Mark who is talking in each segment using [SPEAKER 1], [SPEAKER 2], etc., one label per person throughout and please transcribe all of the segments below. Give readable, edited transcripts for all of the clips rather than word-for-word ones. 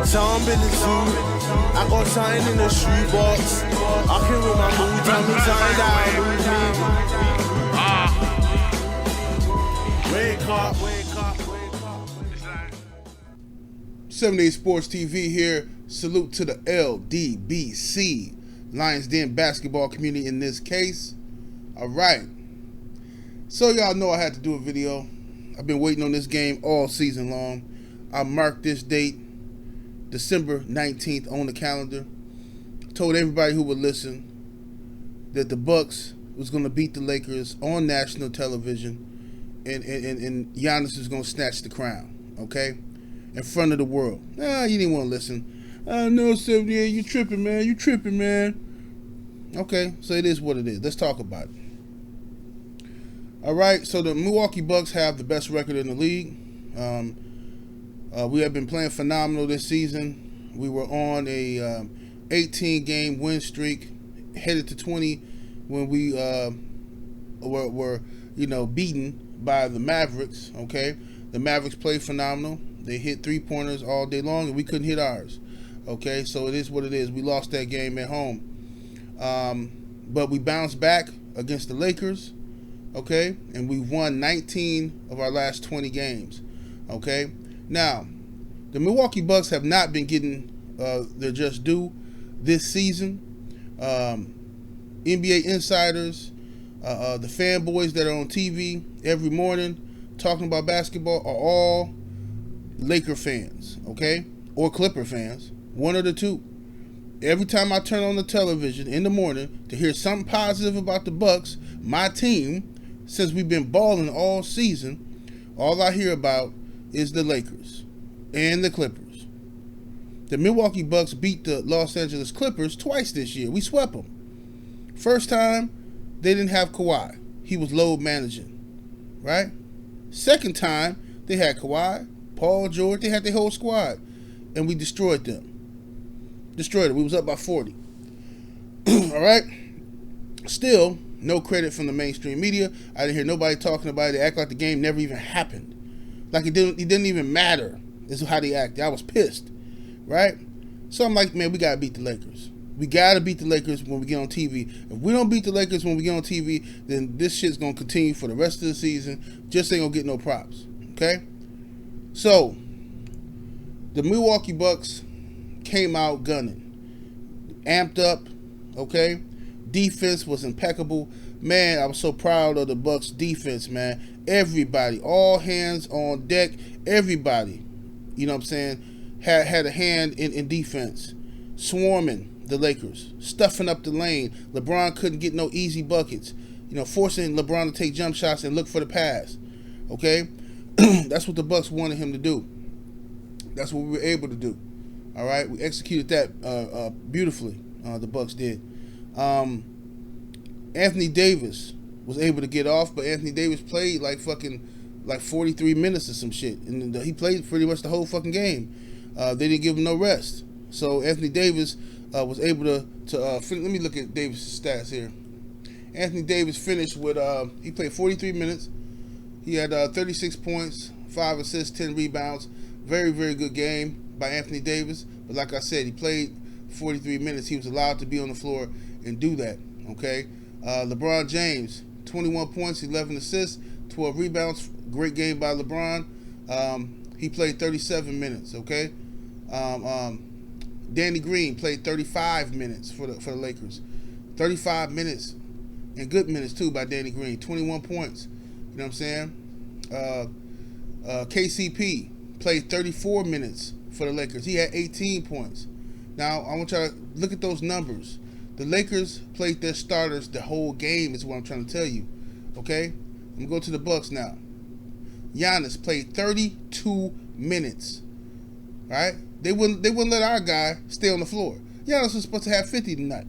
[SPEAKER 1] Jump in the zoo. I got something in the shoebox. I can with my mood, tell me something that I lose me. Wake up, wake up, wake up.
[SPEAKER 2] 78 Sports TV here. Salute to the LDBC, Lions Den basketball community in this case. All right. So y'all know I had to do a video. I've been waiting on this game all season long. I marked this date, December 19th, on the calendar. Told everybody who would listen that the Bucks was going to beat the Lakers on national television, and Giannis is going to snatch the crown, okay, in front of the world. Nah, you didn't want to listen. No, 78, you tripping, man. You tripping, man. Okay, so it is what it is. Let's talk about it. All right, so the Milwaukee Bucks have the best record in the league. We have been playing phenomenal this season. We were on a 18-game win streak, headed to 20 when we were beaten by the Mavericks. Okay, the Mavericks played phenomenal. They hit three-pointers all day long, and we couldn't hit ours. Okay, so it is what it is. We lost that game at home, but we bounced back against the Lakers. Okay, and we've won 19 of our last 20 games. Okay, now the Milwaukee Bucks have not been getting their just due this season. NBA insiders, the fanboys that are on TV every morning talking about basketball are all Laker fans, okay, or Clipper fans, one of the two. Every time I turn on the television in the morning to hear something positive about the Bucks, my team, since we've been balling all season, all I hear about is the Lakers and the Clippers. The Milwaukee Bucks beat the Los Angeles Clippers twice this year. We swept them. First time, they didn't have Kawhi. He was load managing, right? Second time, they had Kawhi, Paul George. They had their whole squad, and we destroyed them. Destroyed it. We was up by 40. All right? Still, no credit from the mainstream media. I didn't hear nobody talking about it. They act like the game never even happened. Like it didn't even matter. This is how they acted. I was pissed, right? So I'm like, man, we gotta beat the Lakers. We gotta beat the Lakers when we get on TV. If we don't beat the Lakers when we get on TV, then this shit's gonna continue for the rest of the season. Just ain't gonna get no props. Okay? So the Milwaukee Bucks came out gunning, amped up. Okay? Defense was impeccable. Man, I was so proud of the Bucks defense, man. Everybody, all hands on deck, everybody, you know what I'm saying, had a hand in defense. Swarming the Lakers, stuffing up the lane. LeBron couldn't get no easy buckets. Forcing LeBron to take jump shots and look for the pass. Okay? That's what the Bucks wanted him to do. That's what we were able to do. All right? We executed that beautifully. The Bucks did. Anthony Davis was able to get off, but Anthony Davis played like 43 minutes or some shit, and he played pretty much the whole fucking game. They didn't give him no rest, so Anthony Davis was able to let me look at Davis' stats here. Anthony Davis finished with he played 43 minutes. He had 36 points, 5 assists, 10 rebounds. Very, very good game by Anthony Davis. But like I said, he played 43 minutes. He was allowed to be on the floor and do that. Okay. LeBron James, 21 points, 11 assists, 12 rebounds. Great game by LeBron. He played 37 minutes, okay? Danny Green played 35 minutes for the Lakers. 35 minutes, and good minutes too by Danny Green. 21 points. You know what I'm saying? KCP played 34 minutes for the Lakers. He had 18 points. Now, I want y'all to look at those numbers. The Lakers played their starters the whole game is what I'm trying to tell you. Okay? I'm going to go to the Bucks now. Giannis played 32 minutes. All right? They wouldn't let our guy stay on the floor. Giannis was supposed to have 50 tonight.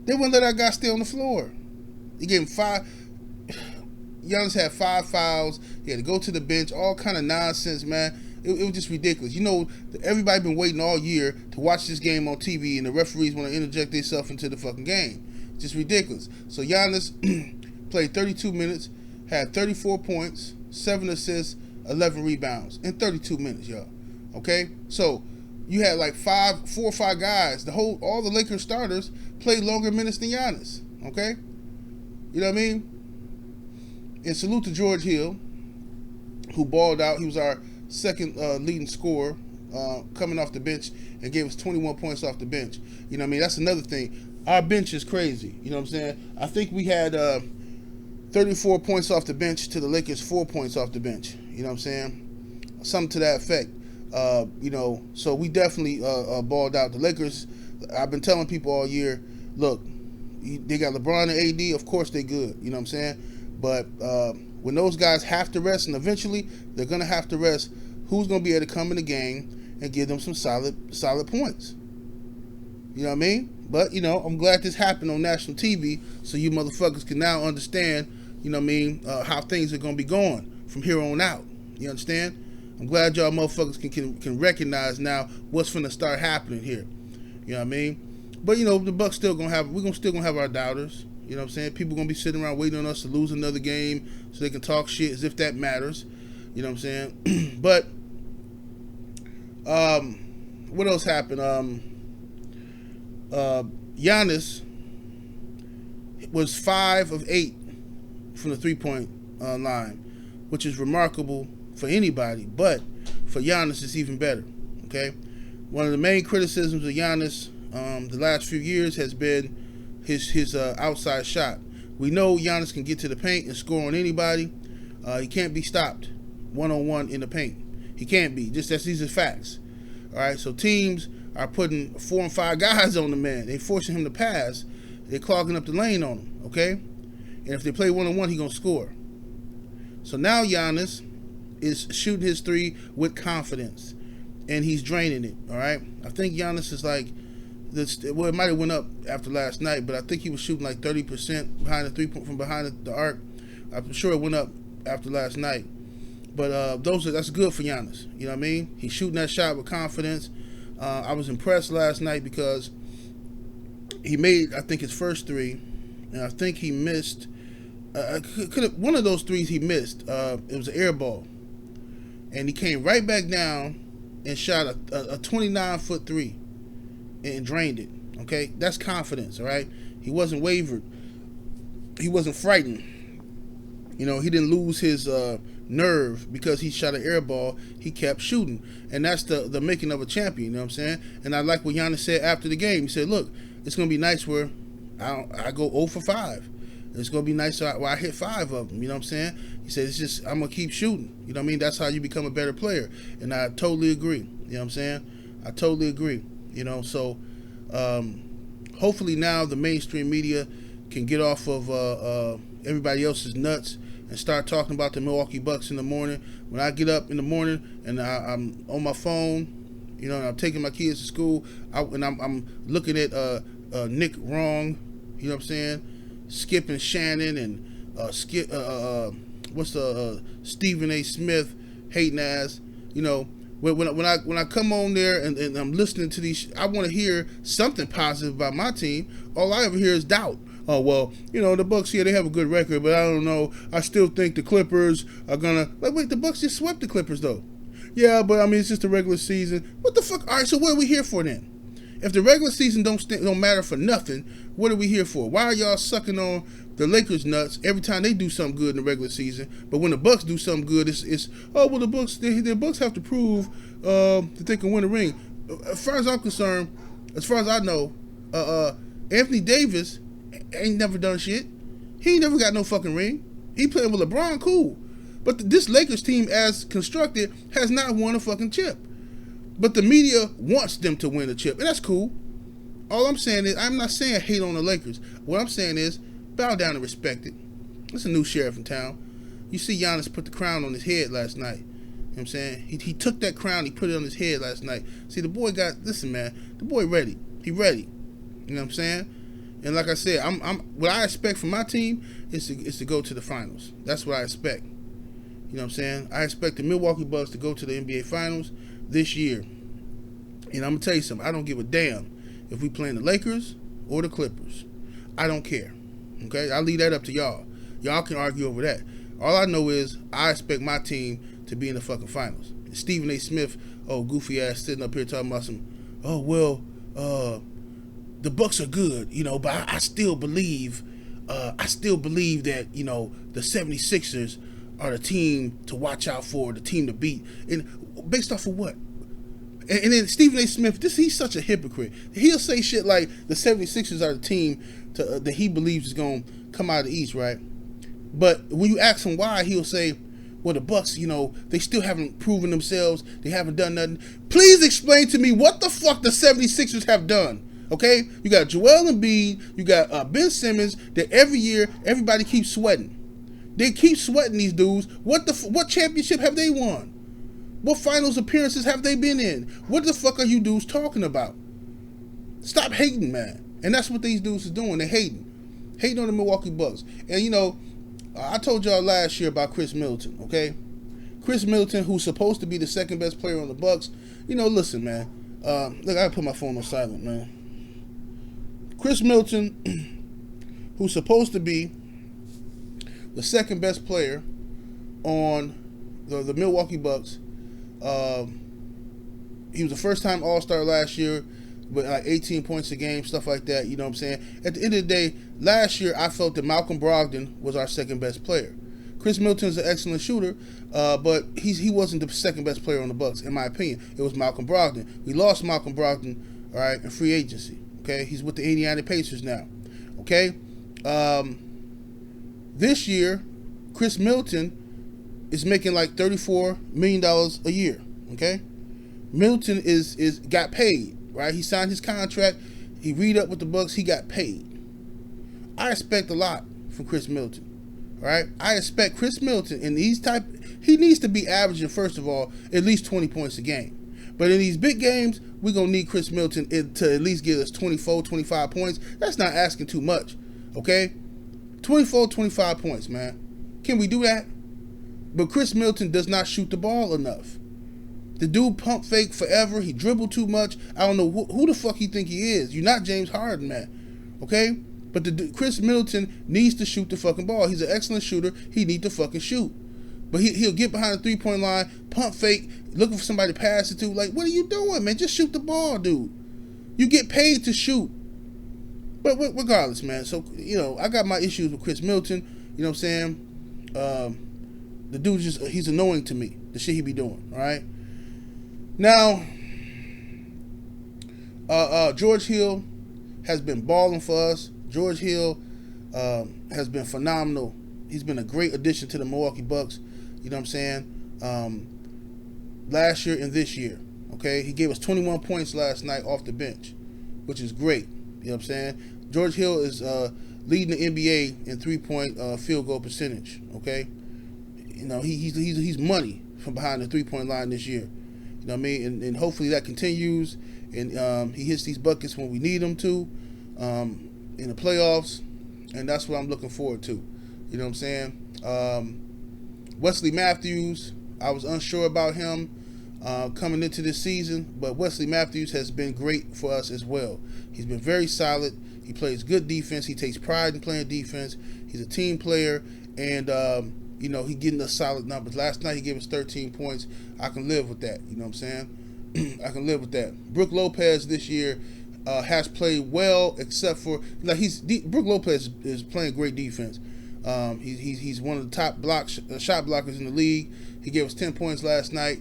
[SPEAKER 2] They wouldn't let our guy stay on the floor. He gave him 5. Giannis had 5 fouls. He had to go to the bench. All kind of nonsense, man. It was just ridiculous. Everybody been waiting all year to watch this game on TV, and the referees want to interject themselves into the fucking game. Just ridiculous. So Giannis played 32 minutes, had 34 points, 7 assists, 11 rebounds in 32 minutes, y'all. Okay? So you had like 4 or 5 guys. All the Lakers starters played longer minutes than Giannis. Okay, you know what I mean? And salute to George Hill, who balled out. He was our second leading scorer coming off the bench and gave us 21 points off the bench. You know what I mean? That's another thing. Our bench is crazy. You know what I'm saying? I think we had 34 points off the bench to the Lakers 4 points off the bench. You know what I'm saying? Something to that effect. You know, so we definitely balled out. The Lakers, I've been telling people all year, look, they got LeBron and AD, of course they good. You know what I'm saying? But when those guys have to rest, and eventually they're going to have to rest, who's going to be able to come in the game and give them some solid points? You know what I mean? But, you know, I'm glad this happened on national TV so you motherfuckers can now understand, you know what I mean, how things are going to be going from here on out. You understand? I'm glad y'all motherfuckers can recognize now what's finna start happening here. You know what I mean? But, you know, the Bucks still gonna have, still gonna have our doubters. You know what I'm saying? People gonna be sitting around waiting on us to lose another game so they can talk shit as if that matters. You know what I'm saying? But what else happened? Giannis was 5 of 8 from the 3-point line, which is remarkable for anybody, but for Giannis it's even better. Okay, one of the main criticisms of Giannis the last few years has been his outside shot. We know Giannis can get to the paint and score on anybody. He can't be stopped one-on-one in the paint. He can't be. These are facts. All right, so teams are putting 4 and 5 guys on the man. They forcing him to pass. They're clogging up the lane on him. Okay, and if they play one-on-one, he's gonna score. So now Giannis is shooting his 3 with confidence, and he's draining it. All right, I think Giannis is like this. Well, it might have went up after last night, but I think he was shooting like 30% behind the 3-point from behind the arc. I'm sure it went up after last night, but that's good for Giannis. You know what I mean? He's shooting that shot with confidence. I was impressed last night because he made, I think, his first 3, and I think he missed. One of those 3s he missed. It was an air ball. And he came right back down and shot a 29-foot 3 and drained it. Okay, that's confidence. All right, he wasn't wavered. He wasn't frightened. You know, he didn't lose his nerve because he shot an air ball. He kept shooting, and that's the making of a champion. You know what I'm saying? And I like what Giannis said after the game. He said, "Look, it's gonna be nice where I go 0 for 5. It's going to be nice where I hit 5 of them." You know what I'm saying? He said, it's just, I'm going to keep shooting. You know what I mean? That's how you become a better player. And I totally agree. You know what I'm saying? I totally agree. You know, so hopefully now the mainstream media can get off of everybody else's nuts and start talking about the Milwaukee Bucks in the morning. When I get up in the morning and I'm on my phone, you know, and I'm taking my kids to school, and I'm looking at Nick Wrong, you know what I'm saying? Skip and Shannon and Stephen A. Smith hating ass. You know, when I come on there and I'm listening to these, I want to hear something positive about my team. All I ever hear is doubt. Oh, well, you know, the Bucks here, they have a good record, but I don't know. I still think the Clippers are gonna. Like, wait, the Bucks just swept the Clippers though. Yeah, but I mean, it's just a regular season. What the fuck? All right, so what are we here for then? If the regular season don't matter for nothing, what are we here for? Why are y'all sucking on the Lakers nuts every time they do something good in the regular season? But when the Bucks do something good, it's oh, well, the Bucks have to prove that they can win a ring. As far as I'm concerned, as far as I know, Anthony Davis ain't never done shit. He ain't never got no fucking ring. He playing with LeBron, cool. But this Lakers team, as constructed, has not won a fucking chip. But the media wants them to win a chip, and that's cool. All I'm saying is, I'm not saying hate on the Lakers. What I'm saying is, bow down and respect it. There's a new sheriff in town. You see Giannis put the crown on his head last night. You know what I'm saying? He took that crown, he put it on his head last night. See, the boy listen, man, the boy ready. He ready. You know what I'm saying? And like I said, what I expect from my team is to go to the finals. That's what I expect. You know what I'm saying? I expect the Milwaukee Bucks to go to the NBA Finals this year. And I'm going to tell you something. I don't give a damn if we playing the Lakers or the Clippers. I don't care. Okay? I'll leave that up to y'all. Y'all can argue over that. All I know is I expect my team to be in the fucking finals. Stephen A. Smith goofy ass sitting up here talking about some, oh, well, the Bucks are good, but I still believe that, the 76ers are the team to watch out for, the team to beat. And based off of what? And then Stephen A. Smith, he's such a hypocrite. He'll say shit like the 76ers are the team that he believes is going to come out of the East, right? But when you ask him why, he'll say, well, the Bucks, they still haven't proven themselves. They haven't done nothing. Please explain to me what the fuck the 76ers have done. Okay? You got Joel Embiid, you got Ben Simmons, that every year everybody keeps sweating. They keep sweating these dudes. What championship have they won? What finals appearances have they been in? What the fuck are you dudes talking about? Stop hating, man. And that's what these dudes is doing. They're hating. Hating on the Milwaukee Bucks. And, I told y'all last year about Chris Middleton, okay? Chris Middleton, who's supposed to be the second best player on the Bucks. Listen, man. Look, I gotta put my phone on silent, man. Chris Middleton, who's supposed to be the second best player on the Milwaukee Bucks. He was a first-time All-Star last year with like 18 points a game, stuff like that. You know what I'm saying? At the end of the day, last year I felt that Malcolm Brogdon was our second best player. Chris Middleton's an excellent shooter, but he wasn't the second best player on the Bucks, in my opinion. It was Malcolm Brogdon. We lost Malcolm Brogdon, all right, in free agency. Okay, he's with the Indiana Pacers now. Okay, this year, Chris Middleton is making like $34 million a year. Okay, Middleton is got paid, right? He signed his contract. He re-upped up with the Bucks. He got paid. I expect a lot from Chris Middleton. All right, I expect Chris Middleton in these he needs to be averaging, first of all, at least 20 points a game. But in these big games, we're going to need Chris Middleton to at least give us 24, 25 points. That's not asking too much, okay? 24, 25 points, man. Can we do that? But Chris Middleton does not shoot the ball enough. The dude pump fake forever. He dribbled too much. I don't know who the fuck he think he is. You're not James Harden, man, okay? But Chris Middleton needs to shoot the fucking ball. He's an excellent shooter. He needs to fucking shoot. But he'll get behind the three-point line, pump fake, looking for somebody to pass it to. Like, what are you doing, man? Just shoot the ball, dude. You get paid to shoot. But regardless, man. So, I got my issues with Chris Middleton. You know what I'm saying? The dude he's annoying to me. The shit he be doing, all right? Now, George Hill has been balling for us. George Hill has been phenomenal. He's been a great addition to the Milwaukee Bucks. You know what I'm saying? Last year and this year. Okay? He gave us 21 points last night off the bench, which is great. You know what I'm saying? George Hill is leading the NBA in three-point field goal percentage. Okay? He's money from behind the three-point line this year. You know what I mean? And hopefully that continues. And he hits these buckets when we need him to. In the playoffs, and that's what I'm looking forward to. You know what I'm saying? Wesley Matthews, I was unsure about him coming into this season, but Wesley Matthews has been great for us as well. He's been very solid. He plays good defense. He takes pride in playing defense. He's a team player, and he's getting us solid numbers. Last night he gave us 13 points. I can live with that. You know what I'm saying? I can live with that. Brook Lopez this year has played well, except for Brook Lopez is playing great defense. He's one of the top shot blockers in the league. He gave us 10 points last night,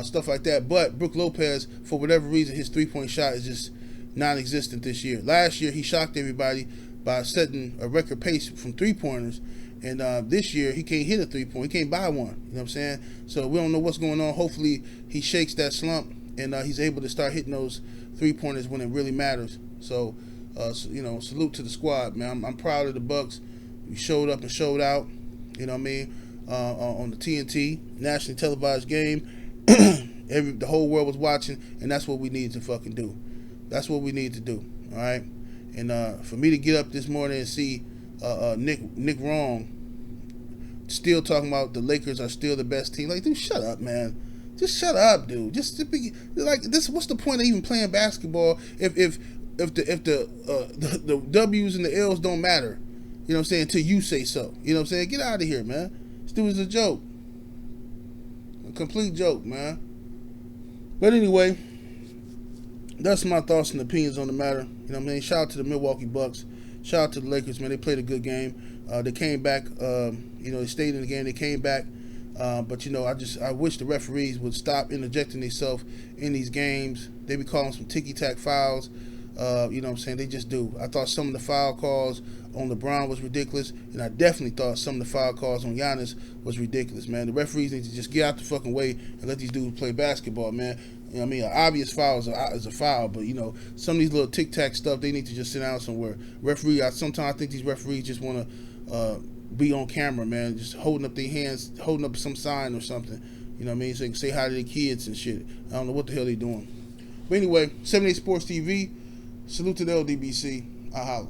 [SPEAKER 2] stuff like that. But Brook Lopez, for whatever reason, his three-point shot is just non-existent this year. Last year he shocked everybody by setting a record pace from three-pointers, and this year he can't hit a three-point. He can't buy one. You know what I'm saying? So we don't know what's going on. Hopefully he shakes that slump and he's able to start hitting those three-pointers when it really matters. So, salute to the squad, man. I'm proud of the Bucks. We showed up and showed out, you know what I mean, on the TNT, nationally televised game. The whole world was watching, and that's what we need to fucking do. That's what we need to do, all right? And for me to get up this morning and see Nick Wrong still talking about the Lakers are still the best team. Like, dude, shut up, man. Just shut up, dude. Just to be like this. What's the point of even playing basketball if the W's and the L's don't matter? You know what I'm saying? Until you say so. You know what I'm saying? Get out of here, man. This dude is a joke. A complete joke, man. But anyway, that's my thoughts and opinions on the matter. You know what I mean? Shout out to the Milwaukee Bucks. Shout out to the Lakers, man. They played a good game. They came back. They stayed in the game. They came back. But I wish the referees would stop interjecting themselves in these games. They be calling some ticky-tack fouls. You know what I'm saying? They just do. I thought some of the foul calls on LeBron was ridiculous, and I definitely thought some of the foul calls on Giannis was ridiculous, man. The referees need to just get out the fucking way and let these dudes play basketball, man. You know what I mean? An obvious foul is a foul, but some of these little tic-tac stuff, they need to just sit down somewhere. Sometimes I think these referees just want to be on camera, man, just holding up their hands, holding up some sign or something. You know what I mean? So they can say hi to their kids and shit. I don't know what the hell they doing. But anyway, 78 Sports TV. Salute to the LDBC. I holla.